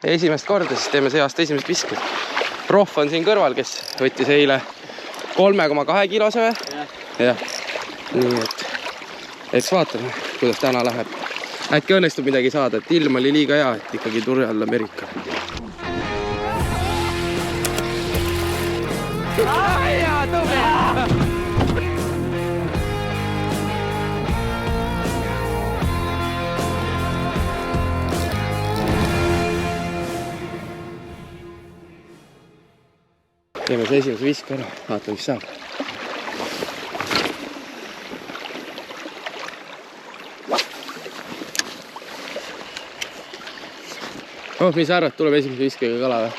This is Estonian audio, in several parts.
Esimest korda siis teeme see aasta esimest visked. Prohv on siin kõrval, kes võttis eile 3,2 kilose või? Jah. Nii et eks vaatame, kuidas täna läheb. Äkki õnnestub midagi saada, et ilm oli liiga hea, et ikkagi turre alla Ameerika. Jaa, tubli! Teeme see esimese viske ära, vaatame, mis saab. Oh, mis sa arvad, tuleb esimese viskega kala või?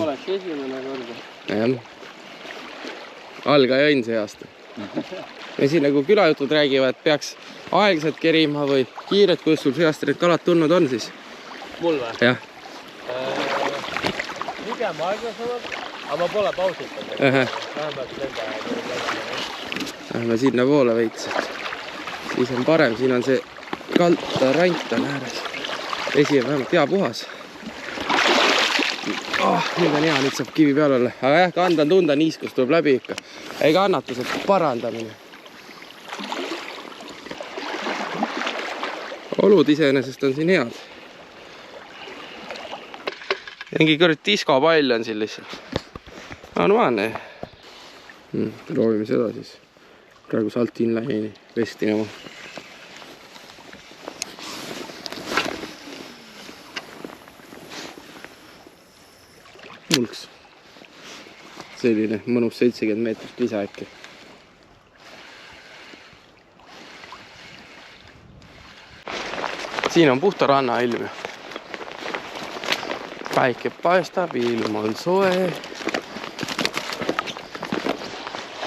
Oleks esimene korda. Jah. Algaja õnn see aasta. Ja siin nagu külajutud räägivad, et peaks aeglaselt kerima või kiiret, kuidas sul see aasta need kalad tulnud on siis? Mul või? Jah. Pigem aeglasemad, aga ma pole pausitanud. Vähemalt nende Lähme sinna poole veits. Siis on parem, siin on see kalta rant on ääres. Vesi on vähemalt hea puhas. Nüüd on hea, nüüd saab kivi peal olla. Aga jah, kanda on tunda, niiskus tuleb läbi ikka. Ei kannatuse parandamine. Olud iseenesest on siin head. Mingi kõrd diskopall on siin lihtsalt. Normaalne. Proovime seda siis. Praegu salt inline'i vestin oma. Mulks. Selline mõnus 70 meetrit lisa äkki. Siin on puhta ranna ilm. Päike paistab, ilm on soe.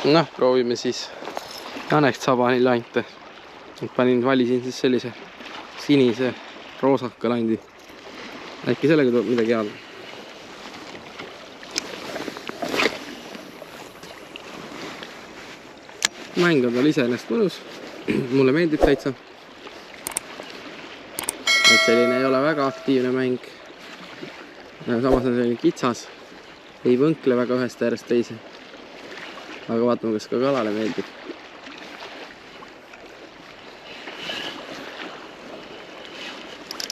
Noh, proovime siis Janekst Sabani lante. Valisin siis sellise sinise roosaka landi. Äkki sellega tuleb midagi head. Mäng on tal iseenesest mõnus. Mulle meeldib täitsa. Et selline ei ole väga aktiivne mäng. Samas on selline kitsas. Ei võnkle väga ühest äärest teise. Aga vaatame, kas ka kalale meeldib.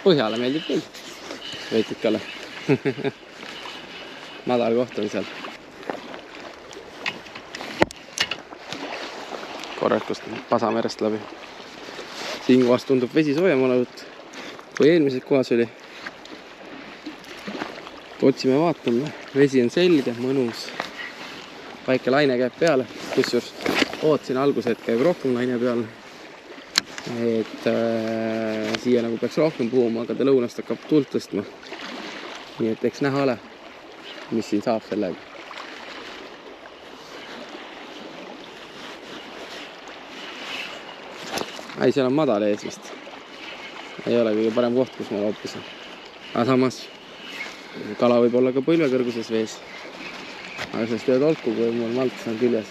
Põhjale meeldib küll. Veetikale. Madal koht on seal. Korrakust Pasamerest läbi. Siin kohas tundub vesi soojem olevat, kui eelmises kohas oli. Otsime, vaatame. Vesi on selge, mõnus. Väike laine käib peale, kusjuures ootasin alguses, et käib rohkem laine peale. Et siia nagu peaks rohkem puhuma, aga ta lõunast hakkab tult tõstma. Nii et eks näha ole, mis siin saab sellega. Ei, seal on madal ees vist. Ei ole kõige parem koht, kus ma loopisin. Aga samas kala võib olla ka põlvekõrguses vees. Aga sellest ei ole tolku, kui mul malts on küljes.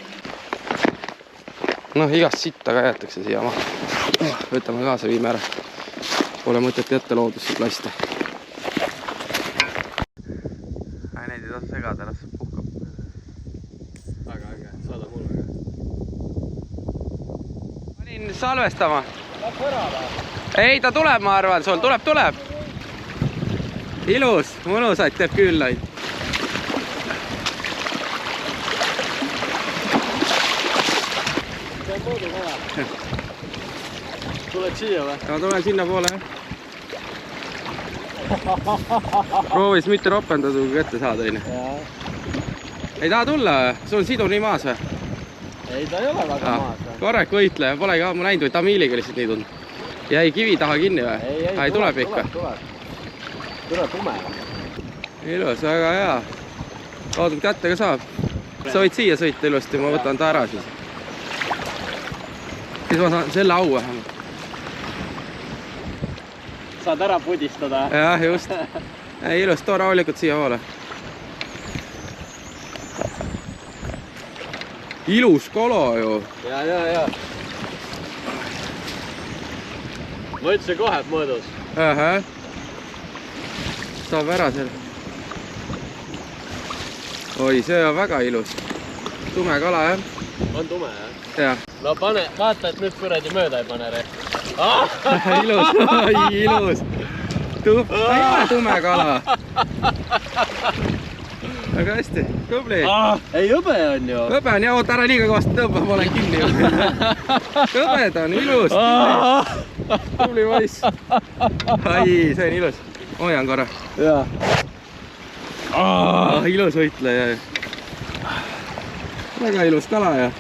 Noh, igast sitta ka jäetakse siia maha. Võtame kaasa, viime ära. Pole mõtet jätta loodusse plasta. Neid ei tasu segada, las puhkab. Väga äge, saada mulle ka. Panin salvestama. Lähme ära või? Ei, ta tuleb, ma arvan, sul tuleb. Ilus, mõnusaid teeb küllaid. See on moodi kala. Tuled siia või? Ma tulen sinna poole. Proovis mitte ropendada, kui kätte saada. Ei taha tulla või? Sul on sidu nii maas või? Ei, ta ei ole väga maas. Korrak võitleja, polegi ammu näinud või tamiiliga lihtsalt nii tund. Jäi kivi taha kinni või? Ei, tuleb ikka. Tule tume. Ilus, väga hea. Loodud kätte ka saab. Sa võid siia sõita ilusti, ma võtan ta ära siis. Siis ma saan selle au vähemalt. Saad ära pudistada. Jah, just. Ilus, too rahulikult siia poole. Ilus kala ju. Ja. ma ütlesin kohe, et mõõdus. Saab ära selle. Oi, see on väga ilus. Tume kala, jah? On tume, jah? Jah. No pane, vaata, et nüüd kuradi mööda ei pane re. Ilus, ilus. Ei ole tume kala. Väga hästi, tubli. Ei, hõbe on ju. Hõbe on, jah, oota, ära liiga kõvasti tõmba, ma olen kinni. Hõbed on ilus. Tubli poiss. Ai, see on ilus. Hoian korra. Jaa. Ilus võitleja. Väga ilus kala, jah.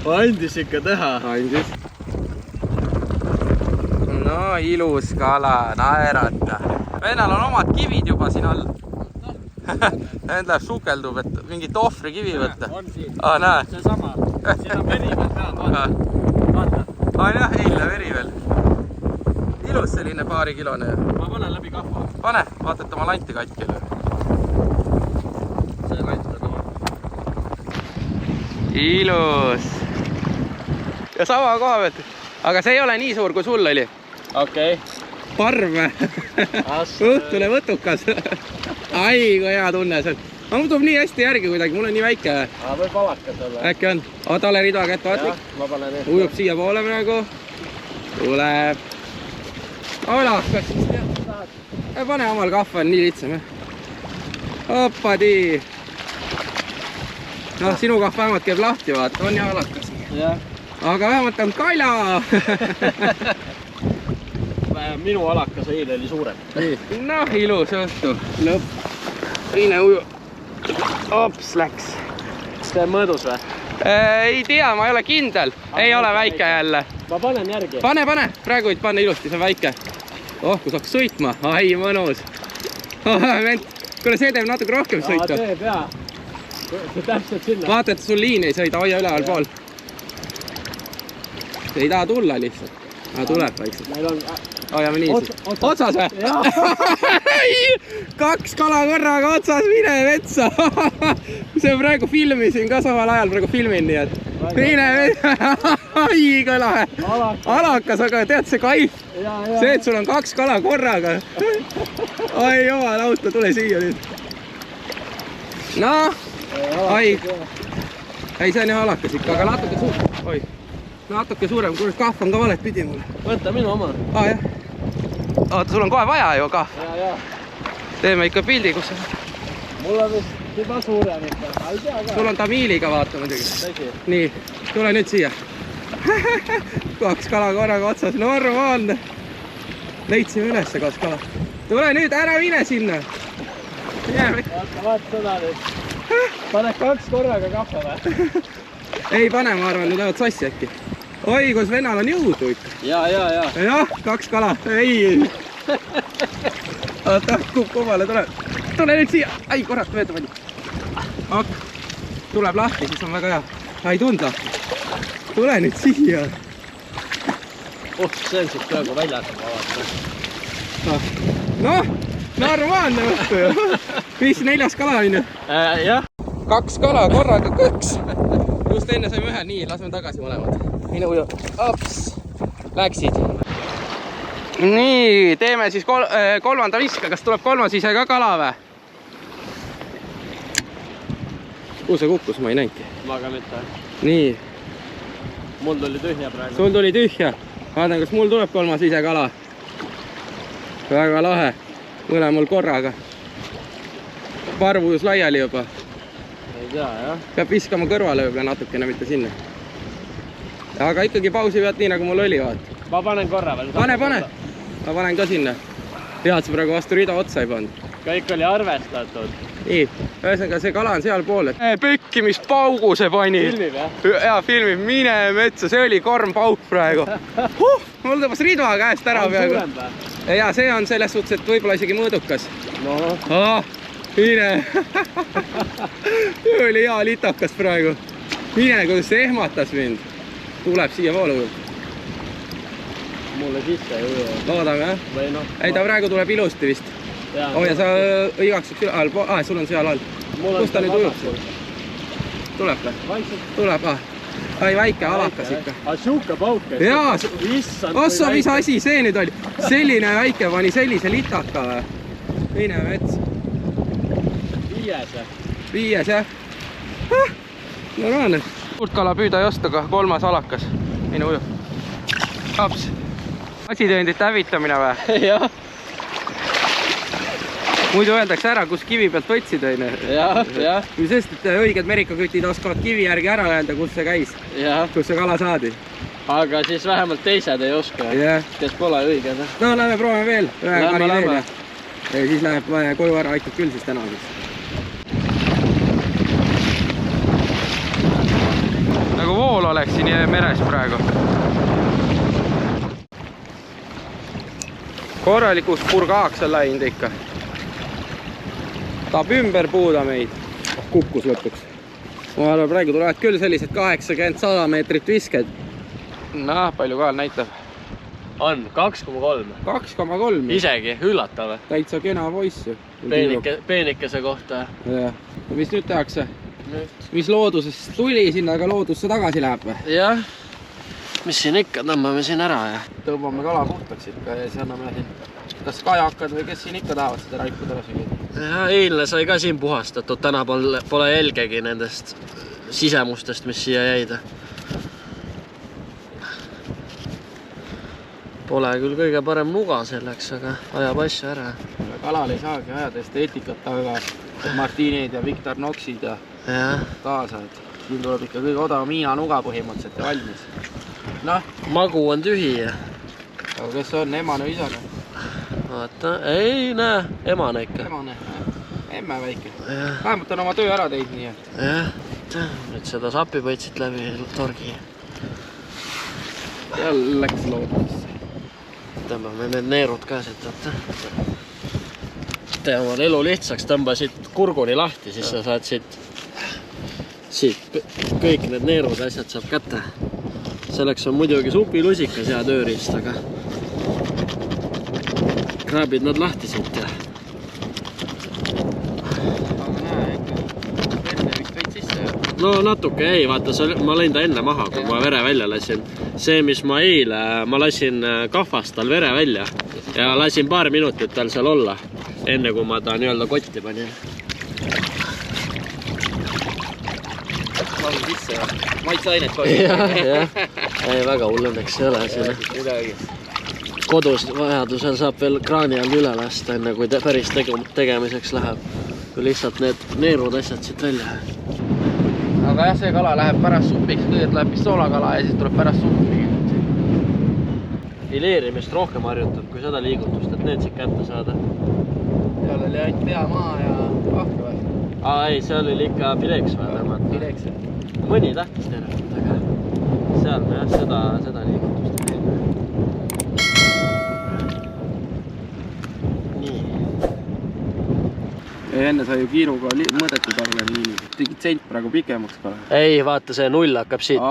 Andis ikka teha. Andis. No ilus kala, naerata. Vennal on omad kivid juba siin all. Need läheb sukeldub, et mingi tohvri kivi võtta. On siin. Näe. See sama. Siin on veri veel peal, vaata. Jah, eile veri veel. Ilus selline paarikilone. Ma panen läbi kahva. Pane, vaata, et oma lanti katki löö. See lant on oma. Ilus. Ja sama koha pealt. Aga see ei ole nii suur, kui sul oli. Okei. Parv. Õhtule võtukas. Ai, kui hea tunne see on. Aga mul tuleb nii hästi järgi kuidagi, mul on nii väike. Võib alakas olla. Äkki on. Talle rida kätt vaatlik. Ma panen eest. Ujub siia poole praegu. Tuleb. Alakas. Pane omal kahva, on nii lihtsam. Hoppadi. Noh, sinu kahv vähemalt käib lahti, vaata. On ja alakas. Aga vähemalt on kalja. Minu alakas eile oli suurem. Noh, ilus õhtu. Lõpp. Riine uju. Ops, läks. Kas teeb mõõdus või? Ei tea, ma ei ole kindel. Ei ole väike jälle. Ma panen järgi. Pane. Praegu võid panna ilusti, see on väike. Kus hakkas sõitma. Ai, mõnus. Kuule, see teeb natuke rohkem sõita. Teeb, jaa. See täpselt sinna. Vaata, et sul liin ei sõida, hoia üleval pool. Ei taha tulla lihtsalt. Tuleb vaikselt. Meil on... Hoiame nii siis. Otsas või? Jaa. 2 kala korraga otsas, mine metsa. See praegu filmisin ka samal ajal, praegu filmin nii, et mine metsa. Ai, kui lahe. Alakas, aga tead see kaif. See, et sul on 2 kala korraga. Ai, jumal auto, tule siia nüüd. Noh. Ai. Ei, see on jah alakas ikka, aga natuke suurem. Oi. Natuke suurem, kuule kahv on ka valet pidi mulle. Võtta minu oma. Jah. Oota, sul on kohe vaja ju kahv. Jaa. Teeme ikka pildi, kus see... Mul on vist juba suurem ikka. Ei tea ka. Sul on Tamiiliga vaata muidugi. Nii, tule nüüd siia. 2 kala korraga otsas, normaalne. Leidsime üles 2 kala. Tule nüüd, ära mine sinna. Vaata seda nüüd. Pane 2 korraga kahva või? Ei pane, ma arvan, nüüd lähevad sassi äkki. Oi, kus vennal on jõudu ikka. Jaa. Jah, 2 kala. Ei. Oota, kumale tuleb. Tule nüüd siia. Ai, korrat mööda pani. Tuleb lahti, siis on väga hea. Ei tunda. Tule nüüd siia. See on siis praegu väljas. Noh, normaalne õhtu ju. 4. kala on ju. Jah. 2 kala korraga kõks. Just enne saime ühe, nii, laseme tagasi mõlemad. Mine uju. Ops, läksid. Nii, teeme siis 3. viska. Kas tuleb 3. ise ka kala või? Kuhu see kukkus, ma ei näinudki. Ma ka mitte. Nii. Mul tuli tühja praegu. Sul tuli tühja. Vaatan, kas mul tuleb 3. ise kala. Väga lahe. Mõlemal korraga. Parvus laiali juba. Jah. Peab viskama kõrvale võib-olla natukene, mitte sinna. Aga ikkagi pausi pead nii, nagu mul oli, vaata. Ma panen korra veel. Pane. Ma panen ka sinna. Tead, sa praegu vastu rida otsa ei pannud. Kõik oli arvestatud. Nii, ühesõnaga see kala on seal pool. Pekki, mis paugu see pani. Filmib, jah? Jaa, filmib. Mine metsa, see oli korm pauk praegu. Mul tõbas ridva käest ära peaaegu. Ja see on selles suhtes, et võib-olla isegi mõõdukas. Mine. Oli hea litakas praegu. Mine, kuidas see ehmatas mind. Tuleb siia poole. Mulle sisse ei uju. Loodame, jah? Ei, ta praegu tuleb ilusti vist. Ja sa õigakseks üle all. Sul on seal all. Kus ta nüüd ujub? Tuleb või? Tuleb. ai väike alakas ikka. Aga siuke pauk. Jaa, ossa, mis asi see nüüd oli? Selline väike pani sellise litaka või? Teine mets. 5. 5 jah? Normaalne. Suurt kala püüda ei osta, aga 3. alakas. Minu uju. Kaps. Asitõendite hävitamine või? Jah. Muidu öeldakse ära, kus kivi pealt võtsid, õine. Jah. Sest, et õiged merikakütid oskavad kivi järgi ära öelda, kus see käis. Kus see kala saadi. Aga siis vähemalt teised ei oska. Kes pole õiged. No, lähme proovime veel. Ühe kari veel. Ja siis läheb koju ära, aitab küll siis täna. Nagu vool oleks siin meres praegu. Korralikus purgaaks on läinud ikka. Tahab ümber puuda meid. Kukkus lõpuks. Ma arvan, praegu tulevad küll sellised 80-100 meetrit visked. Noh, palju kaal näitab? On 2,3. 2,3. Isegi, üllatav. Täitsa kena poiss ju. Peenikese kohta. Ja. Mis nüüd tehakse? Mis loodusest tuli sinna, aga loodusse tagasi läheb või? Jah. Mis siin ikka, tõmbame siin ära ja tõmbame kala puhtaks ikka ja siis anname siin kas kajakad või kes siin ikka tahavad seda raipuda ära sügida. Ja eilne sai ka siin puhastatud, täna pole jälgegi nendest sisemustest, mis siia jäid. Pole küll kõige parem nuga selleks, aga ajab asja ära. Kalal ei saagi ajada esteetikat, aga Martinid ja Victor Knoxid ja kaasa. Siin tuleb ikka kõige odava miina nuga põhimõtteliselt ja valmis. Noh. Magu on tühi. Aga kes on? Emane või isane? Vaata, ei näe, emane ikka. Emane, emme väike. Vähemalt on oma töö ära teid nii. Jah, nüüd seda sapipõitsit läbi torgi. Seal läks loodusesse. Tõmbame need neerud ka siit. Tee omal elu lihtsaks, tõmba siit kurguni lahti, siis sa saad siit kõik need neerud asjad saab kätte. Selleks on muidugi supilusikas hea tööriist, aga kraabid nad lahti siit ja aga näe, ikka venne vist veid sisse ja no natuke ei, vaata, ma lõin ta enne maha, kui ma vere välja lasin. See, mis ma eile, ma lasin kahvast tal vere välja ja lasin paar minutit tal seal olla, enne kui ma ta nii-öelda kotti panin. Lasin sisse ja maitseainet kogu. Ei, väga hull õnneks ei ole siin. Kodus vajadusel saab veel kraani all üle lasta, enne kui päris tegemiseks läheb. Kui lihtsalt need neerud asjad siit välja. Aga jah, see kala läheb pärast supiks, kõigepealt läheb pistoolakala ja siis tuleb pärast suppi. Fileerimist rohkem harjutab kui seda liigutust, et need siit kätte saada. Seal oli ainult pea maa ja ahke või? Ei, seal oli ikka fileks vaja tõmmata. Fileks. Mõni tahtis tervet, aga seal me jah seda liigutust ei teinud. Nii. Ja enne sai ju kiiruga mõõdetud arvel nii. Tegid sent praegu pikemaks ka. Ei, vaata, see 0 hakkab siit.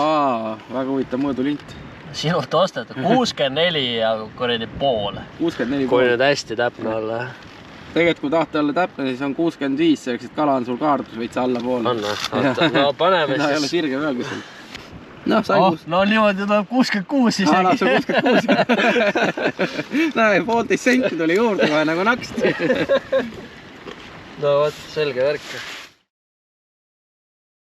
Väga huvitav mõõdulint. Sinult ostetud 64 ja kuradi pool. 64 kui nüüd hästi täpne olla. Tegelikult kui tahta olla täpne, siis on 65, selleks, et kala on sul kaardus veits alla poole. On, no paneme siis. No ei ole sirge peal kuskil. No, sai no niimoodi tuleb 66 isegi. No, see 66. Näe, 1,5 senti tuli juurde kohe nagu naksti. No vot, selge värk.